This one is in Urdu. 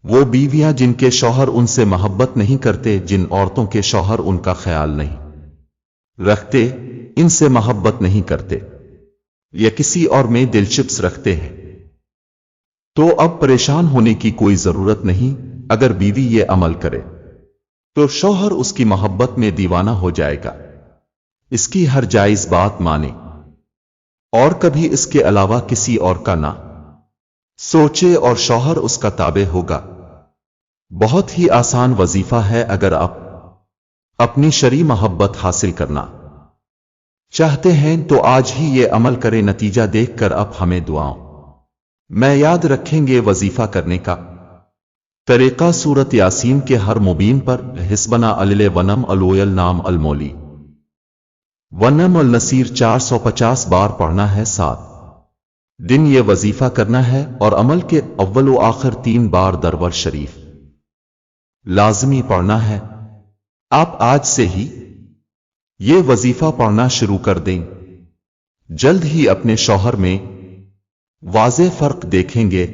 وہ بیویاں جن کے شوہر ان سے محبت نہیں کرتے، جن عورتوں کے شوہر ان کا خیال نہیں رکھتے، ان سے محبت نہیں کرتے یا کسی اور میں دلچسپی رکھتے ہیں، تو اب پریشان ہونے کی کوئی ضرورت نہیں۔ اگر بیوی یہ عمل کرے تو شوہر اس کی محبت میں دیوانہ ہو جائے گا، اس کی ہر جائز بات مانے اور کبھی اس کے علاوہ کسی اور کا نہ سوچے، اور شوہر اس کا تابع ہوگا۔ بہت ہی آسان وظیفہ ہے۔ اگر آپ اپنی شرعی محبت حاصل کرنا چاہتے ہیں تو آج ہی یہ عمل کریں۔ نتیجہ دیکھ کر آپ ہمیں دعاؤں میں یاد رکھیں گے۔ وظیفہ کرنے کا طریقہ: سورۃ یاسین کے ہر مبین پر حسبنا الل ونم الویل نام المولی ونم النصیر 450 بار پڑھنا ہے۔ 7 دن یہ وظیفہ کرنا ہے، اور عمل کے اول و آخر 3 بار درود شریف لازمی پڑھنا ہے۔ آپ آج سے ہی یہ وظیفہ پڑھنا شروع کر دیں، جلد ہی اپنے شوہر میں واضح فرق دیکھیں گے۔